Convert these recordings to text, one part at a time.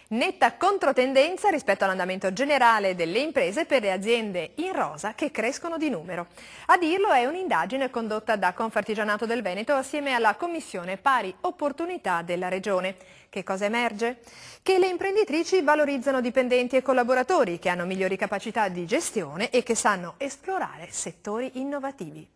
Netta controtendenza rispetto all'andamento generale delle imprese per le aziende in rosa che crescono di numero. A dirlo è un'indagine condotta da Confartigianato del Veneto assieme alla Commissione Pari Opportunità della Regione. Che cosa emerge? Che le imprenditrici valorizzano dipendenti e collaboratori che hanno migliori capacità di gestione e che sanno esplorare settori innovativi.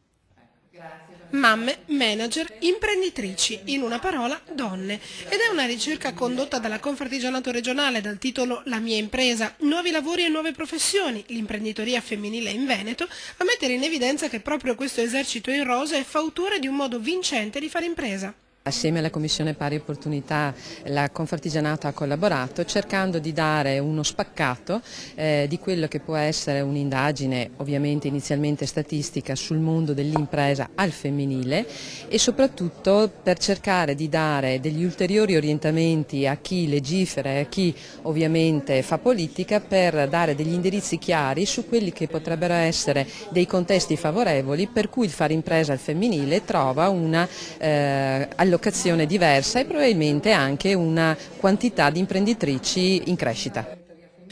Mamme, manager, imprenditrici, in una parola donne. Ed è una ricerca condotta dalla Confartigianato regionale dal titolo La mia impresa, nuovi lavori e nuove professioni, l'imprenditoria femminile in Veneto, a mettere in evidenza che proprio questo esercito in rosa è fautore di un modo vincente di fare impresa. Assieme alla Commissione Pari Opportunità la Confartigianato ha collaborato cercando di dare uno spaccato di quello che può essere un'indagine ovviamente inizialmente statistica sul mondo dell'impresa al femminile e soprattutto per cercare di dare degli ulteriori orientamenti a chi legifera e a chi ovviamente fa politica per dare degli indirizzi chiari su quelli che potrebbero essere dei contesti favorevoli per cui il fare impresa al femminile trova una allocazione diversa e probabilmente anche una quantità di imprenditrici in crescita.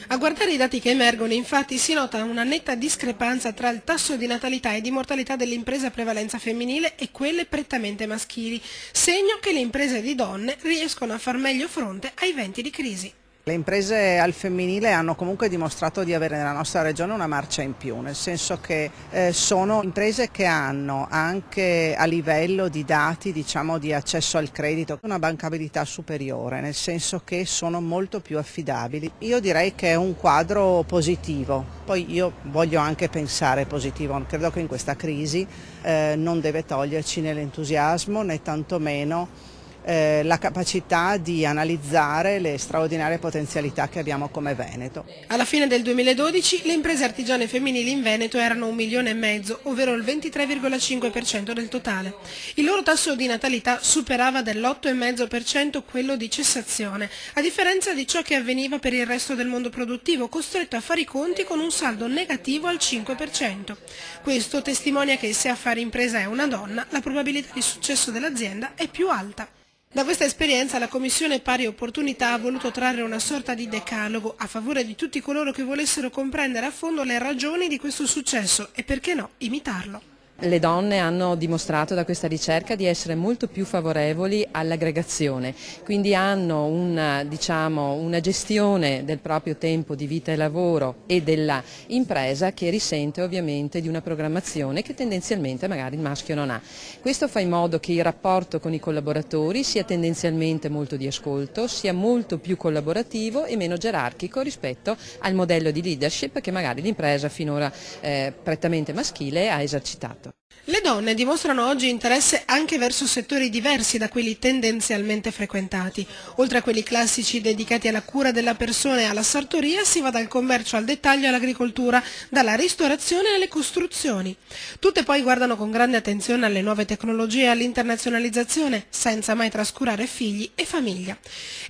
A guardare i dati che emergono, infatti, si nota una netta discrepanza tra il tasso di natalità e di mortalità delle imprese a prevalenza femminile e quelle prettamente maschili, segno che le imprese di donne riescono a far meglio fronte ai venti di crisi. Le imprese al femminile hanno comunque dimostrato di avere nella nostra regione una marcia in più, nel senso che sono imprese che hanno anche a livello di dati, diciamo, di accesso al credito, una bancabilità superiore, nel senso che sono molto più affidabili. Io direi che è un quadro positivo, poi io voglio anche pensare positivo, credo che in questa crisi non deve toglierci né l'entusiasmo né tantomeno la capacità di analizzare le straordinarie potenzialità che abbiamo come Veneto. Alla fine del 2012 le imprese artigiane femminili in Veneto erano 1,5 milioni, ovvero il 23,5% del totale. Il loro tasso di natalità superava dell'8,5% quello di cessazione, a differenza di ciò che avveniva per il resto del mondo produttivo, costretto a fare i conti con un saldo negativo al 5%. Questo testimonia che se a fare impresa è una donna, la probabilità di successo dell'azienda è più alta. Da questa esperienza la Commissione Pari Opportunità ha voluto trarre una sorta di decalogo a favore di tutti coloro che volessero comprendere a fondo le ragioni di questo successo e, perché no, imitarlo. Le donne hanno dimostrato da questa ricerca di essere molto più favorevoli all'aggregazione, quindi hanno una gestione del proprio tempo di vita e lavoro e della impresa che risente ovviamente di una programmazione che tendenzialmente magari il maschio non ha. Questo fa in modo che il rapporto con i collaboratori sia tendenzialmente molto di ascolto, sia molto più collaborativo e meno gerarchico rispetto al modello di leadership che magari l'impresa finora prettamente maschile ha esercitato. Le donne dimostrano oggi interesse anche verso settori diversi da quelli tendenzialmente frequentati. Oltre a quelli classici dedicati alla cura della persona e alla sartoria, si va dal commercio al dettaglio all'agricoltura, dalla ristorazione alle costruzioni. Tutte poi guardano con grande attenzione alle nuove tecnologie e all'internazionalizzazione, senza mai trascurare figli e famiglia.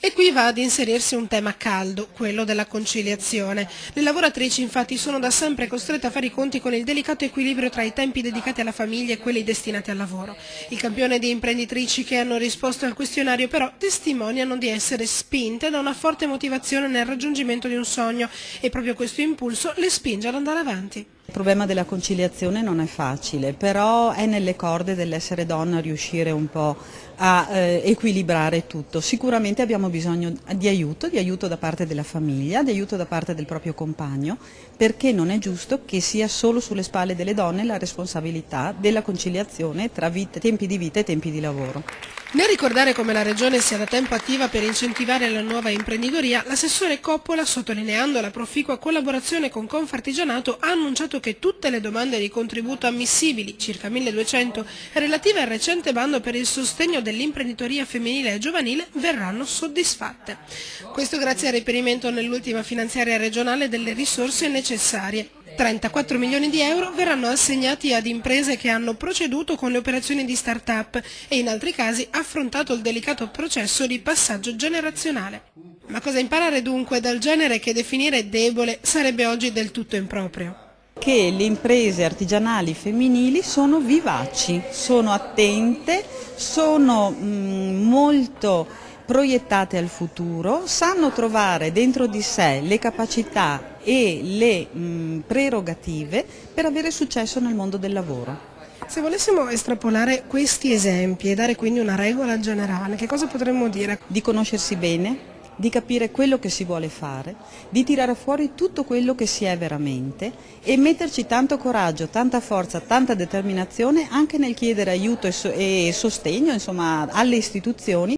E qui va ad inserirsi un tema caldo, quello della conciliazione. Le lavoratrici infatti sono da sempre costrette a fare i conti con il delicato equilibrio tra i tempi dedicati alla famiglia e quelli destinati al lavoro. Il campione di imprenditrici che hanno risposto al questionario però testimoniano di essere spinte da una forte motivazione nel raggiungimento di un sogno e proprio questo impulso le spinge ad andare avanti. Il problema della conciliazione non è facile, però è nelle corde dell'essere donna riuscire un po' a equilibrare tutto. Sicuramente abbiamo bisogno di aiuto da parte della famiglia, di aiuto da parte del proprio compagno, perché non è giusto che sia solo sulle spalle delle donne la responsabilità della conciliazione tra tempi di vita e tempi di lavoro. Nel ricordare come la Regione sia da tempo attiva per incentivare la nuova imprenditoria, l'assessore Coppola, sottolineando la proficua collaborazione con Confartigianato, ha annunciato che tutte le domande di contributo ammissibili, circa 1200, relative al recente bando per il sostegno dell'imprenditoria femminile e giovanile, verranno soddisfatte. Questo grazie al reperimento nell'ultima finanziaria regionale delle risorse necessarie. 34 milioni di euro verranno assegnati ad imprese che hanno proceduto con le operazioni di start-up e in altri casi affrontato il delicato processo di passaggio generazionale. Ma cosa imparare dunque dal genere che definire debole sarebbe oggi del tutto improprio? Che le imprese artigianali femminili sono vivaci, sono attente, sono molto proiettate al futuro, sanno trovare dentro di sé le capacità e le prerogative per avere successo nel mondo del lavoro. Se volessimo estrapolare questi esempi e dare quindi una regola generale, che cosa potremmo dire? Di conoscersi bene, di capire quello che si vuole fare, di tirare fuori tutto quello che si è veramente e metterci tanto coraggio, tanta forza, tanta determinazione anche nel chiedere aiuto e sostegno, insomma, alle istituzioni.